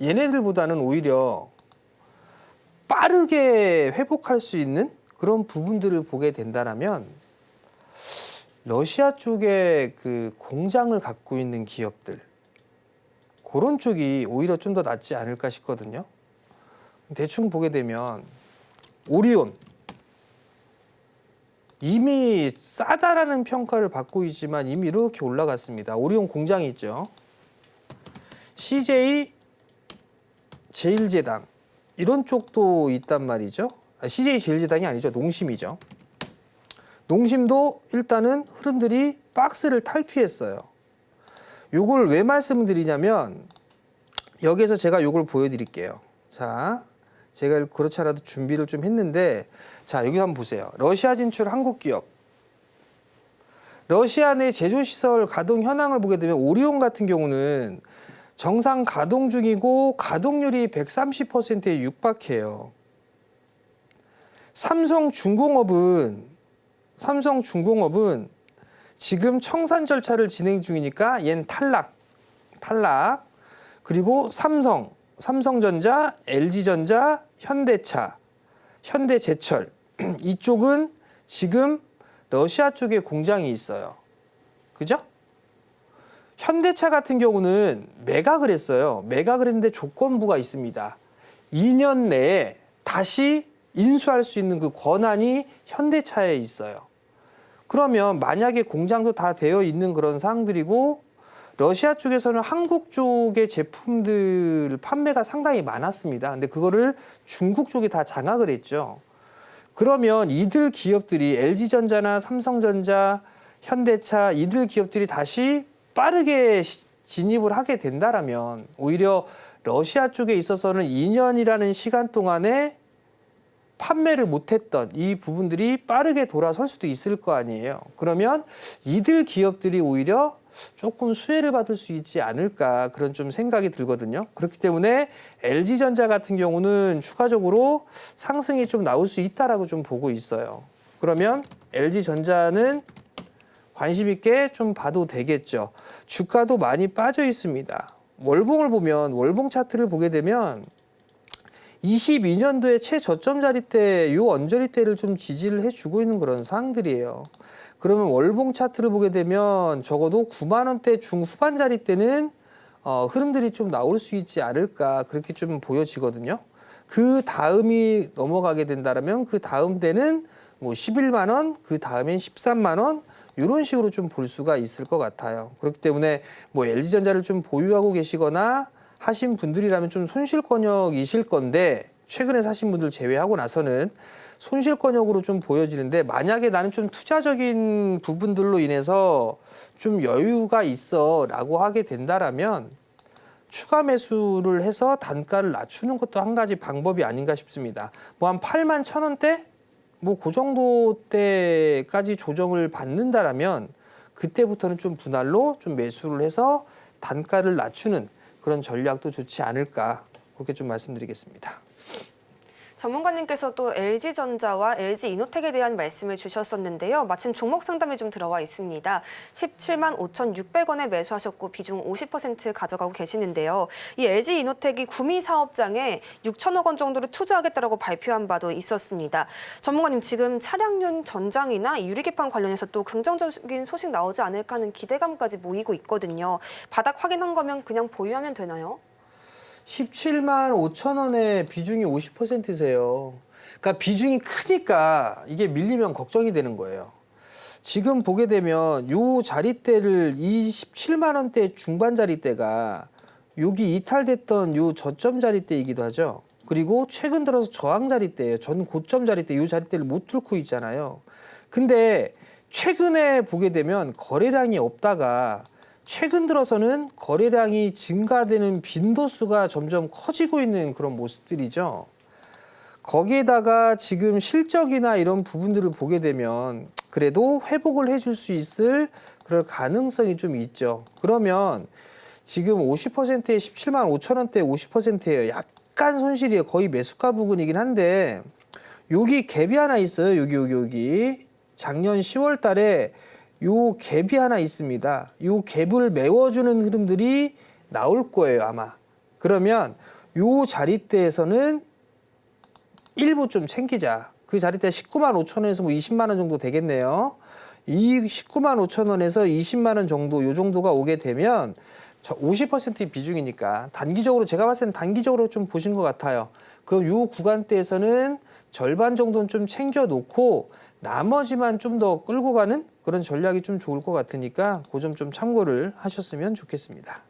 얘네들보다는 오히려 빠르게 회복할 수 있는 그런 부분들을 보게 된다면 러시아 쪽에 그 공장을 갖고 있는 기업들 그런 쪽이 오히려 좀 더 낫지 않을까 싶거든요. 대충 보게 되면 오리온 이미 싸다라는 평가를 받고 있지만 이미 이렇게 올라갔습니다. 오리온 공장이 있죠. CJ 제일제당 이런 쪽도 있단 말이죠. CJ 제일제당이 아니죠. 농심이죠. 농심도 일단은 흐름들이 박스를 탈피했어요. 요걸 왜 말씀드리냐면 여기서 제가 요걸 보여드릴게요. 자, 제가 그렇지 않아도 준비를 좀 했는데 자, 여기 한번 보세요. 러시아 진출 한국 기업. 러시아 내 제조시설 가동 현황을 보게 되면 오리온 같은 경우는 정상 가동 중이고 가동률이 130%에 육박해요. 삼성중공업은 지금 청산 절차를 진행 중이니까 얜 탈락. 그리고 삼성전자, LG전자, 현대차, 현대제철 이쪽은 지금 러시아 쪽에 공장이 있어요. 그죠? 현대차 같은 경우는 매각을 했어요. 매각을 했는데 조건부가 있습니다. 2년 내에 다시 인수할 수 있는 그 권한이 현대차에 있어요. 그러면 만약에 공장도 다 되어 있는 그런 상황들이고 러시아 쪽에서는 한국 쪽의 제품들 판매가 상당히 많았습니다. 근데 그거를 중국 쪽이 다 장악을 했죠. 그러면 이들 기업들이 LG전자나 삼성전자, 현대차 이들 기업들이 다시 빠르게 진입을 하게 된다라면 오히려 러시아 쪽에 있어서는 2년이라는 시간 동안에 판매를 못했던 이 부분들이 빠르게 돌아설 수도 있을 거 아니에요. 그러면 이들 기업들이 오히려 조금 수혜를 받을 수 있지 않을까 그런 좀 생각이 들거든요. 그렇기 때문에 LG전자 같은 경우는 추가적으로 상승이 좀 나올 수 있다라고 좀 보고 있어요. 그러면 LG전자는 관심 있게 좀 봐도 되겠죠. 주가도 많이 빠져 있습니다. 월봉을 보면 월봉 차트를 보게 되면 22년도에 최저점 자리대 요 언저리대를 좀 지지를 해주고 있는 그런 상황들이에요. 그러면 월봉 차트를 보게 되면 적어도 9만 원대 중후반 자리대는 흐름들이 좀 나올 수 있지 않을까 그렇게 좀 보여지거든요. 그 다음이 넘어가게 된다면 그 다음 때는 뭐 11만 원, 그 다음엔 13만 원 이런 식으로 좀 볼 수가 있을 것 같아요. 그렇기 때문에 뭐 LG전자를 좀 보유하고 계시거나 하신 분들이라면 좀 손실권역이실 건데 최근에 사신 분들 제외하고 나서는 손실권역으로 좀 보여지는데 만약에 나는 좀 투자적인 부분들로 인해서 좀 여유가 있어 라고 하게 된다라면 추가 매수를 해서 단가를 낮추는 것도 한 가지 방법이 아닌가 싶습니다. 뭐 한 8만 1,000원대? 뭐 그 정도 때까지 조정을 받는다라면 그때부터는 좀 분할로 좀 매수를 해서 단가를 낮추는 그런 전략도 좋지 않을까 그렇게 좀 말씀드리겠습니다. 전문가님께서 또 LG전자와 LG이노텍에 대한 말씀을 주셨었는데요. 마침 종목 상담이 좀 들어와 있습니다. 17만 5,600원에 매수하셨고 비중 50% 가져가고 계시는데요. 이 LG이노텍이 구미 사업장에 6천억 원 정도를 투자하겠다라고 발표한 바도 있었습니다. 전문가님 지금 차량용 전장이나 유리개판 관련해서 또 긍정적인 소식 나오지 않을까 하는 기대감까지 모이고 있거든요. 바닥 확인한 거면 그냥 보유하면 되나요? 17만 5천 원에 비중이 50%세요. 그러니까 비중이 크니까 이게 밀리면 걱정이 되는 거예요. 지금 보게 되면 요 자리대를 27만 원대 중반 자리대가 여기 이탈됐던 요 저점 자리대이기도 하죠. 그리고 최근 들어서 저항 자리대예요. 전 고점 자리대 요 자리대를 못 뚫고 있잖아요. 근데 최근에 보게 되면 거래량이 없다가 최근 들어서는 거래량이 증가되는 빈도수가 점점 커지고 있는 그런 모습들이죠. 거기에다가 지금 실적이나 이런 부분들을 보게 되면 그래도 회복을 해줄 수 있을 그럴 가능성이 좀 있죠. 그러면 지금 50%에 17만 5천 원대 50%예요. 약간 손실이에요. 거의 매수가 부근이긴 한데 여기 갭이 하나 있어요. 여기 작년 10월 달에 요 갭이 하나 있습니다. 요 갭을 메워주는 흐름들이 나올 거예요, 아마. 그러면 요 자리대에서는 일부 좀 챙기자. 그 자리대 19만 5천 원에서 뭐 20만 원 정도 되겠네요. 이 19만 5천 원에서 20만 원 정도, 요 정도가 오게 되면 50%의 비중이니까 단기적으로 제가 봤을 때는 단기적으로 좀 보신 것 같아요. 그럼 요 구간대에서는 절반 정도는 좀 챙겨 놓고 나머지만 좀 더 끌고 가는 그런 전략이 좀 좋을 것 같으니까 그 점 좀 참고를 하셨으면 좋겠습니다.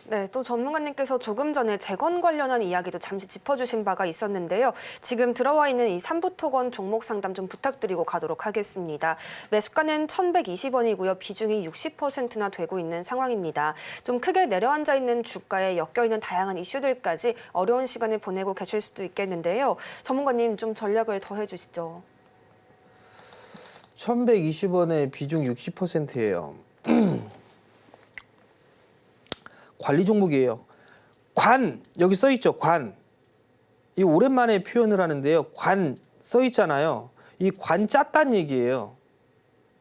네, 또 전문가님께서 조금 전에 재건 관련한 이야기도 잠시 짚어주신 바가 있었는데요. 지금 들어와 있는 이 삼부토건 종목 상담 좀 부탁드리고 가도록 하겠습니다. 매수가는 1,120원이고요. 비중이 60%나 되고 있는 상황입니다. 좀 크게 내려앉아 있는 주가에 엮여있는 다양한 이슈들까지 어려운 시간을 보내고 계실 수도 있겠는데요. 전문가님 좀 전략을 더해 주시죠. 1,120원의 비중 60%예요. 관리 종목이에요. 관 여기 써 있죠. 관. 이 오랜만에 표현을 하는데요. 관 써 있잖아요. 이 관 짰단 얘기예요.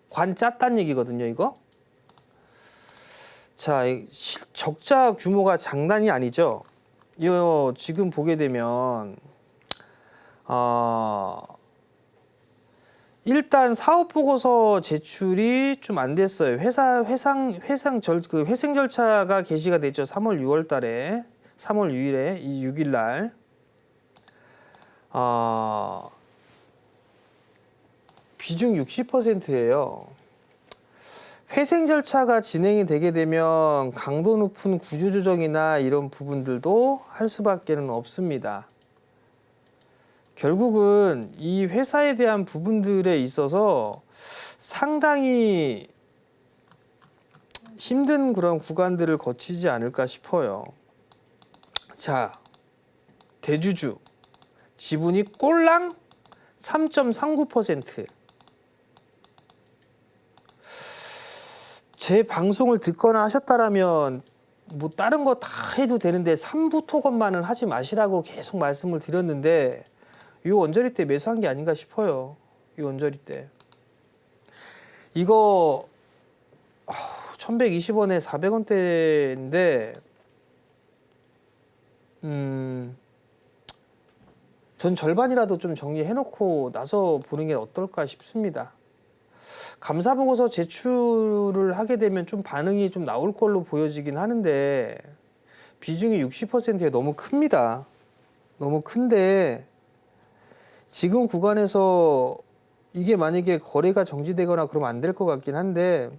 관 짰단 얘기거든요. 이거. 자, 적자 규모가 장난이 아니죠. 이거 지금 보게 되면 일단 사업 보고서 제출이 좀 안 됐어요. 회생 절차가 개시가 됐죠. 3월 6월 달에 3월 6일에 이 6일 날. 비중 60%예요. 회생 절차가 진행이 되게 되면 강도 높은 구조조정이나 이런 부분들도 할 수밖에는 없습니다. 결국은 이 회사에 대한 부분들에 있어서 상당히 힘든 그런 구간들을 거치지 않을까 싶어요. 자, 대주주 지분이 꼴랑 3.39%. 제 방송을 듣거나 하셨다라면 뭐 다른 거 다 해도 되는데 삼부토건만은 하지 마시라고 계속 말씀을 드렸는데 이 언저리 때 매수한 게 아닌가 싶어요. 이 언저리 때. 이거 1,120원에 400원대인데 전 절반이라도 좀 정리해놓고 나서 보는 게 어떨까 싶습니다. 감사보고서 제출을 하게 되면 좀 반응이 좀 나올 걸로 보여지긴 하는데 비중이 60%에 너무 큽니다. 너무 큰데 지금 구간에서 이게 만약에 거래가 정지되거나 그러면 안 될 것 같긴 한데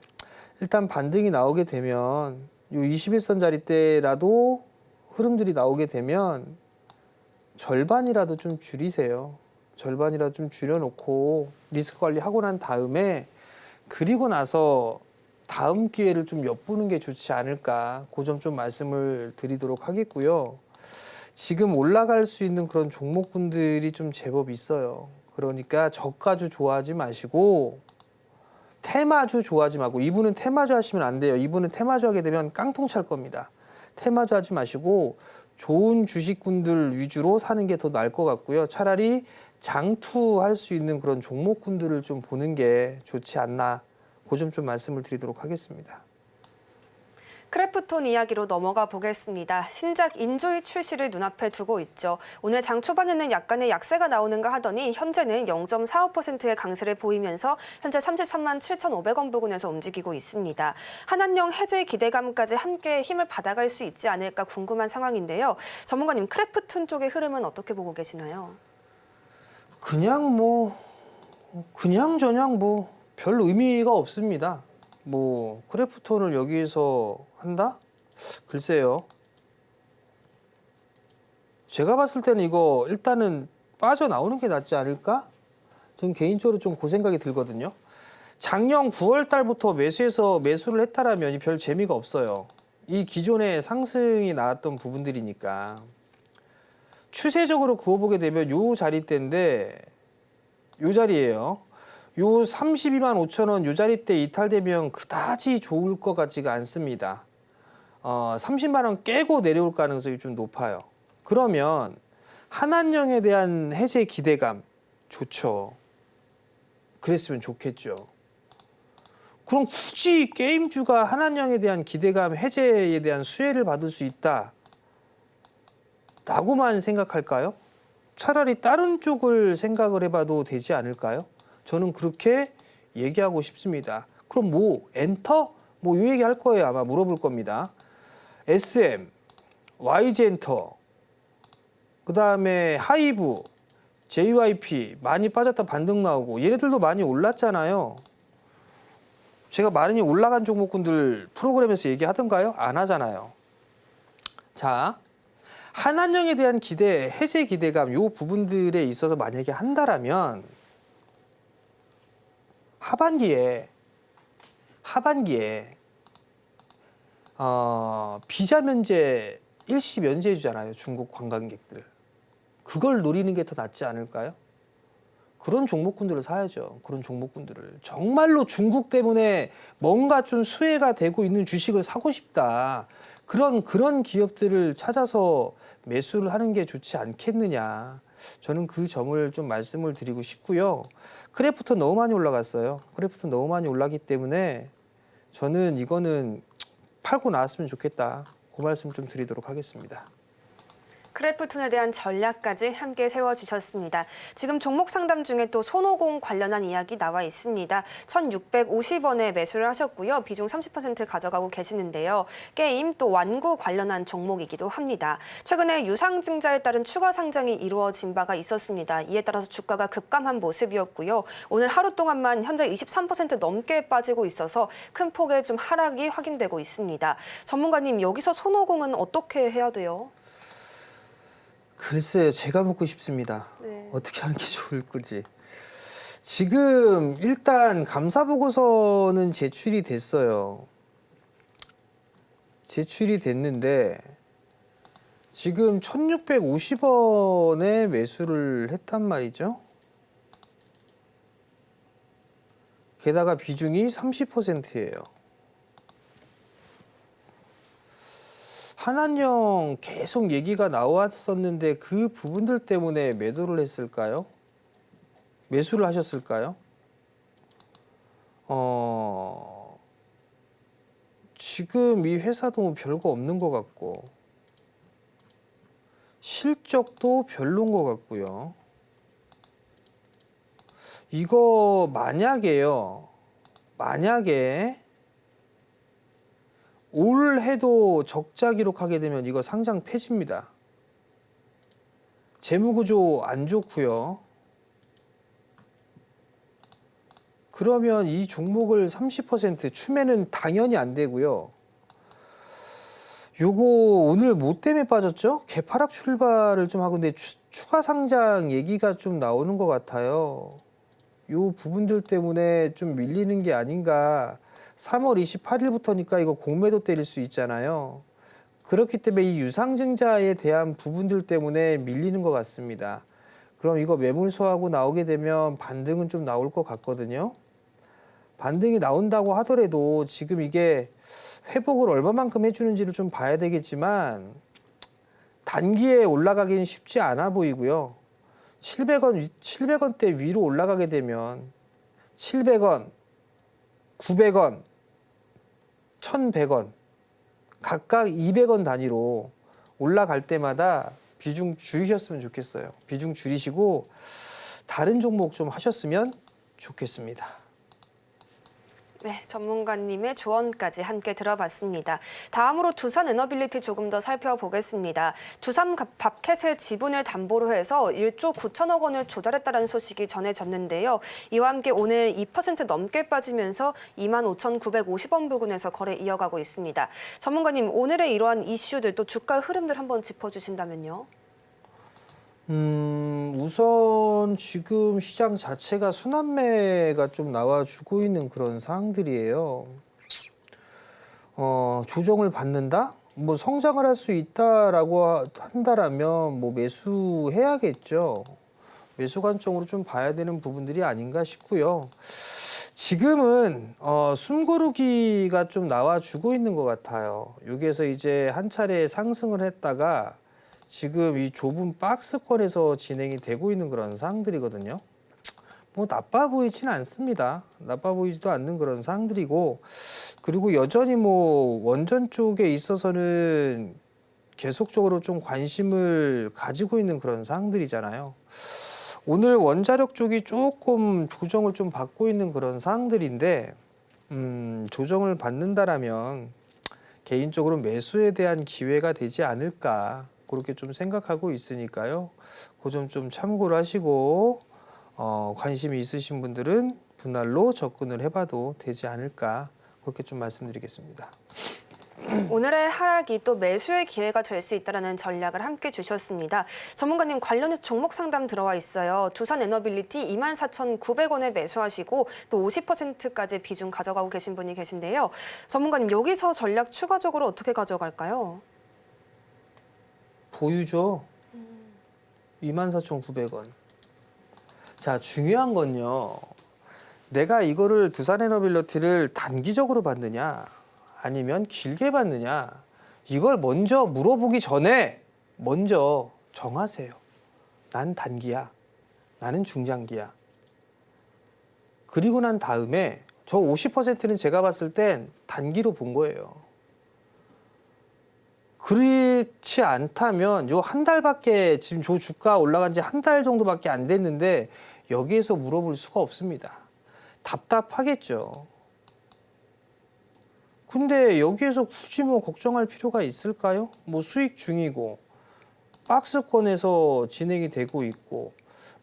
일단 반등이 나오게 되면 요 21선 자리대라도 흐름들이 나오게 되면 절반이라도 좀 줄이세요. 절반이라도 좀 줄여놓고 리스크 관리하고 난 다음에 그리고 나서 다음 기회를 좀 엿보는 게 좋지 않을까 그 점 좀 말씀을 드리도록 하겠고요. 지금 올라갈 수 있는 그런 종목군들이 좀 제법 있어요. 그러니까 저가주 좋아하지 마시고 테마주 좋아하지 말고 이분은 테마주 하시면 안 돼요. 이분은 테마주 하게 되면 깡통 찰 겁니다. 테마주 하지 마시고 좋은 주식군들 위주로 사는 게 더 나을 것 같고요. 차라리 장투할 수 있는 그런 종목군들을 좀 보는 게 좋지 않나 그 점 좀 말씀을 드리도록 하겠습니다. 크래프톤 이야기로 넘어가 보겠습니다. 신작 인조이 출시를 눈앞에 두고 있죠. 오늘 장 초반에는 약간의 약세가 나오는가 하더니 현재는 0.45%의 강세를 보이면서 현재 33만 7,500원 부근에서 움직이고 있습니다. 한한령 해제 기대감까지 함께 힘을 받아갈 수 있지 않을까 궁금한 상황인데요. 전문가님, 크래프톤 쪽의 흐름은 어떻게 보고 계시나요? 그냥 저냥 별 의미가 없습니다. 크래프톤을 여기에서 한다? 글쎄요. 제가 봤을 때는 이거 일단은 빠져나오는 게 낫지 않을까? 전 개인적으로 좀 그 생각이 들거든요. 작년 9월 달부터 매수를 했다라면 별 재미가 없어요. 이 기존에 상승이 나왔던 부분들이니까. 추세적으로 그어보게 되면 요 자리대인데 요 자리예요. 요 32만 5천 원 요 자리대 이탈되면 그다지 좋을 것 같지가 않습니다. 30만 원 깨고 내려올 가능성이 좀 높아요. 그러면 한한령에 대한 해제 기대감 좋죠. 그랬으면 좋겠죠. 그럼 굳이 게임주가 한한령에 대한 기대감 해제에 대한 수혜를 받을 수 있다 라고만 생각할까요? 차라리 다른 쪽을 생각을 해봐도 되지 않을까요? 저는 그렇게 얘기하고 싶습니다. 그럼 뭐 엔터? 뭐 이 얘기 할 거예요. 아마 물어볼 겁니다. SM, YG엔터, 그 다음에 하이브, JYP 많이 빠졌다 반등 나오고 얘네들도 많이 올랐잖아요. 제가 많이 올라간 종목군들 프로그램에서 얘기하던가요? 안 하잖아요. 자, 한한령에 대한 기대, 해제 기대감 요 부분들에 있어서 만약에 한다라면 하반기에 비자 면제 일시 면제해 주잖아요. 중국 관광객들. 그걸 노리는 게 더 낫지 않을까요? 그런 종목군들을 사야죠. 그런 종목군들을. 정말로 중국 때문에 뭔가 좀 수혜가 되고 있는 주식을 사고 싶다. 그런 기업들을 찾아서 매수를 하는 게 좋지 않겠느냐. 저는 그 점을 좀 말씀을 드리고 싶고요. 크래프톤 너무 많이 올라갔어요. 크래프톤 너무 많이 올라가기 때문에 저는 이거는 팔고 나왔으면 좋겠다. 그 말씀 좀 드리도록 하겠습니다. 크래프톤에 대한 전략까지 함께 세워주셨습니다. 지금 종목 상담 중에 또 손오공 관련한 이야기 나와 있습니다. 1,650원에 매수를 하셨고요. 비중 30% 가져가고 계시는데요. 게임 또 완구 관련한 종목이기도 합니다. 최근에 유상증자에 따른 추가 상장이 이루어진 바가 있었습니다. 이에 따라서 주가가 급감한 모습이었고요. 오늘 하루 동안만 현재 23% 넘게 빠지고 있어서 큰 폭의 좀 하락이 확인되고 있습니다. 전문가님, 여기서 손오공은 어떻게 해야 돼요? 글쎄요, 제가 묻고 싶습니다. 네. 어떻게 하는 게 좋을지. 지금 일단 감사보고서는 제출이 됐어요. 제출이 됐는데 지금 1,650원에 매수를 했단 말이죠. 게다가 비중이 30%예요. 한한령 계속 얘기가 나왔었는데 그 부분들 때문에 매도를 했을까요? 매수를 하셨을까요? 지금 이 회사도 별거 없는 것 같고 실적도 별론 것 같고요. 이거 만약에 올 해도 적자 기록하게 되면 이거 상장 폐지입니다. 재무구조 안 좋고요. 그러면 이 종목을 30% 추매는 당연히 안 되고요. 요거 오늘 뭐 때문에 빠졌죠? 개파락 출발을 좀 하고 근데 추가 상장 얘기가 좀 나오는 것 같아요. 요 부분들 때문에 좀 밀리는 게 아닌가. 3월 28일부터니까 이거 공매도 때릴 수 있잖아요. 그렇기 때문에 이 유상증자에 대한 부분들 때문에 밀리는 것 같습니다. 그럼 이거 매물소하고 나오게 되면 반등은 좀 나올 것 같거든요. 반등이 나온다고 하더라도 지금 이게 회복을 얼마만큼 해주는지를 좀 봐야 되겠지만 단기에 올라가기는 쉽지 않아 보이고요. 700원대 위로 올라가게 되면 700원, 900원, 1,100원 각각 200원 단위로 올라갈 때마다 비중 줄이셨으면 좋겠어요. 비중 줄이시고 다른 종목 좀 하셨으면 좋겠습니다. 네, 전문가님의 조언까지 함께 들어봤습니다. 다음으로 두산 에너빌리티 조금 더 살펴보겠습니다. 두산 밥켓의 지분을 담보로 해서 1조 9천억 원을 조달했다는 소식이 전해졌는데요. 이와 함께 오늘 2% 넘게 빠지면서 25,950원 부근에서 거래 이어가고 있습니다. 전문가님, 오늘의 이러한 이슈들 또 주가 흐름들 한번 짚어주신다면요. 우선 지금 시장 자체가 순환매가 좀 나와주고 있는 그런 상황들이에요. 조정을 받는다? 뭐 성장을 할 수 있다라고 한다라면 뭐 매수해야겠죠. 매수 관점으로 좀 봐야 되는 부분들이 아닌가 싶고요. 지금은 숨고르기가 좀 나와주고 있는 것 같아요. 여기에서 이제 한 차례 상승을 했다가 지금 이 좁은 박스권에서 진행이 되고 있는 그런 상황들이거든요. 뭐 나빠 보이지는 않습니다. 나빠 보이지도 않는 그런 상황들이고, 그리고 여전히 뭐 원전 쪽에 있어서는 계속적으로 좀 관심을 가지고 있는 그런 상황들이잖아요. 오늘 원자력 쪽이 조금 조정을 좀 받고 있는 그런 상황들인데, 조정을 받는다라면 개인적으로 매수에 대한 기회가 되지 않을까 그렇게 좀 생각하고 있으니까요. 그 점 좀 참고를 하시고 관심이 있으신 분들은 분할로 접근을 해봐도 되지 않을까 그렇게 좀 말씀드리겠습니다. 오늘의 하락이 또 매수의 기회가 될 수 있다는 전략을 함께 주셨습니다. 전문가님 관련해서 종목 상담 들어와 있어요. 두산에너빌리티 24,900원에 매수하시고 또 50%까지 비중 가져가고 계신 분이 계신데요. 전문가님 여기서 전략 추가적으로 어떻게 가져갈까요? 보유죠. 24,900원. 자, 중요한 건요. 내가 이거를 두산에너빌리티를 단기적으로 받느냐 아니면 길게 받느냐 이걸 먼저 물어보기 전에 먼저 정하세요. 난 단기야. 나는 중장기야. 그리고 난 다음에 저 50%는 제가 봤을 땐 단기로 본 거예요. 그렇지 않다면 요 한 달밖에 지금 저 주가 올라간 지 한 달 정도밖에 안 됐는데 여기에서 물어볼 수가 없습니다. 답답하겠죠. 근데 여기에서 굳이 뭐 걱정할 필요가 있을까요? 뭐 수익 중이고 박스권에서 진행이 되고 있고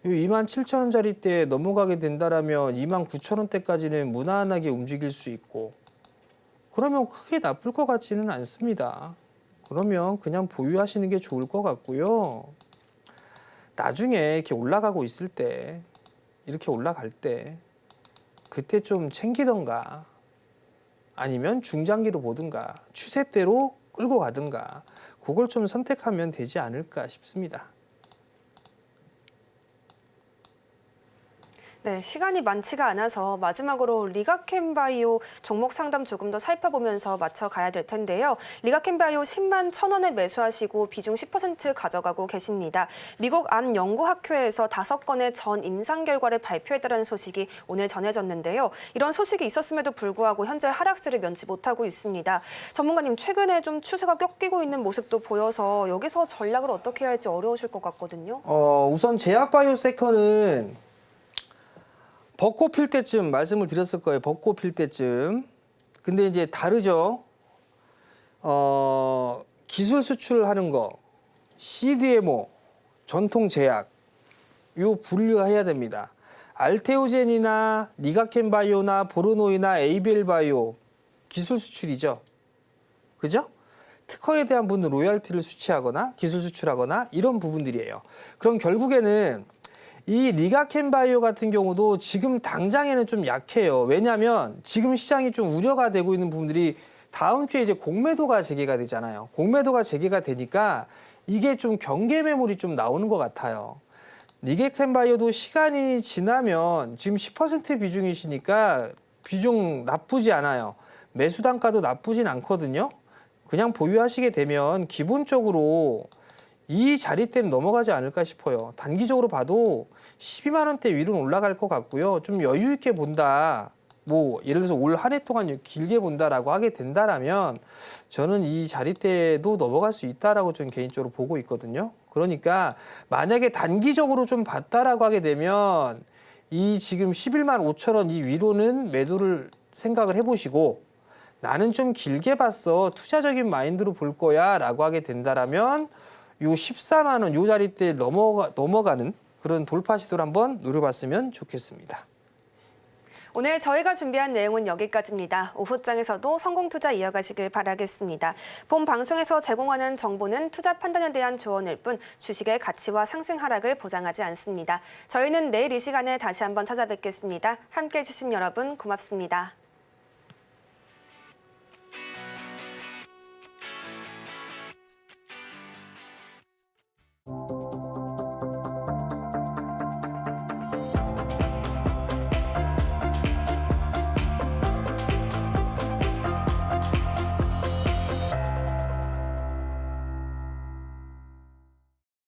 27,000원짜리 때 넘어가게 된다라면 29,000원대까지는 무난하게 움직일 수 있고 그러면 크게 나쁠 것 같지는 않습니다. 그러면 그냥 보유하시는 게 좋을 것 같고요. 나중에 이렇게 올라가고 있을 때 이렇게 올라갈 때 그때 좀 챙기던가 아니면 중장기로 보든가 추세대로 끌고 가든가 그걸 좀 선택하면 되지 않을까 싶습니다. 네, 시간이 많지가 않아서 마지막으로 리가캠바이오 종목 상담 조금 더 살펴보면서 맞춰가야 될 텐데요. 리가캠바이오 10만 1,000원에 매수하시고 비중 10% 가져가고 계십니다. 미국 암 연구학회에서 5건의 전 임상 결과를 발표했다는 소식이 오늘 전해졌는데요. 이런 소식이 있었음에도 불구하고 현재 하락세를 면치 못하고 있습니다. 전문가님, 최근에 좀 추세가 꺾이고 있는 모습도 보여서 여기서 전략을 어떻게 해야 할지 어려우실 것 같거든요. 우선 제약바이오 세커는 벚꽃 필 때쯤 말씀을 드렸을 거예요. 벚꽃 필 때쯤. 근데 이제 다르죠. 기술 수출하는 거, CDMO, 전통 제약, 요 분류해야 됩니다. 알테오젠이나 리가켄바이오나 보르노이나 에이벨바이오 기술 수출이죠. 그죠? 특허에 대한 부분 로열티를 수취하거나 기술 수출하거나 이런 부분들이에요. 그럼 결국에는 이 리가켄바이오 같은 경우도 지금 당장에는 좀 약해요. 왜냐하면 지금 시장이 좀 우려가 되고 있는 부분들이 다음 주에 이제 공매도가 재개가 되잖아요. 공매도가 재개가 되니까 이게 좀 경계 매물이 좀 나오는 것 같아요. 리가켄바이오도 시간이 지나면 지금 10% 비중이시니까 비중 나쁘지 않아요. 매수 단가도 나쁘진 않거든요. 그냥 보유하시게 되면 기본적으로 이 자리대는 넘어가지 않을까 싶어요. 단기적으로 봐도 12만 원대 위로는 올라갈 것 같고요. 좀 여유 있게 본다. 뭐 예를 들어서 올 한 해 동안 길게 본다라고 하게 된다라면 저는 이 자리대도 넘어갈 수 있다라고 좀 개인적으로 보고 있거든요. 그러니까 만약에 단기적으로 좀 봤다라고 하게 되면 이 지금 11만 5천 원 이 위로는 매도를 생각을 해보시고 나는 좀 길게 봤어. 투자적인 마인드로 볼 거야 라고 하게 된다라면 요 14만 원 요 자리대 넘어가는 그런 돌파 시도를 한번 노려봤으면 좋겠습니다. 오늘 저희가 준비한 내용은 여기까지입니다. 오후장에서도 성공 투자 이어가시길 바라겠습니다. 본 방송에서 제공하는 정보는 투자 판단에 대한 조언일 뿐 주식의 가치와 상승 하락을 보장하지 않습니다. 저희는 내일 이 시간에 다시 한번 찾아뵙겠습니다. 함께해 주신 여러분 고맙습니다.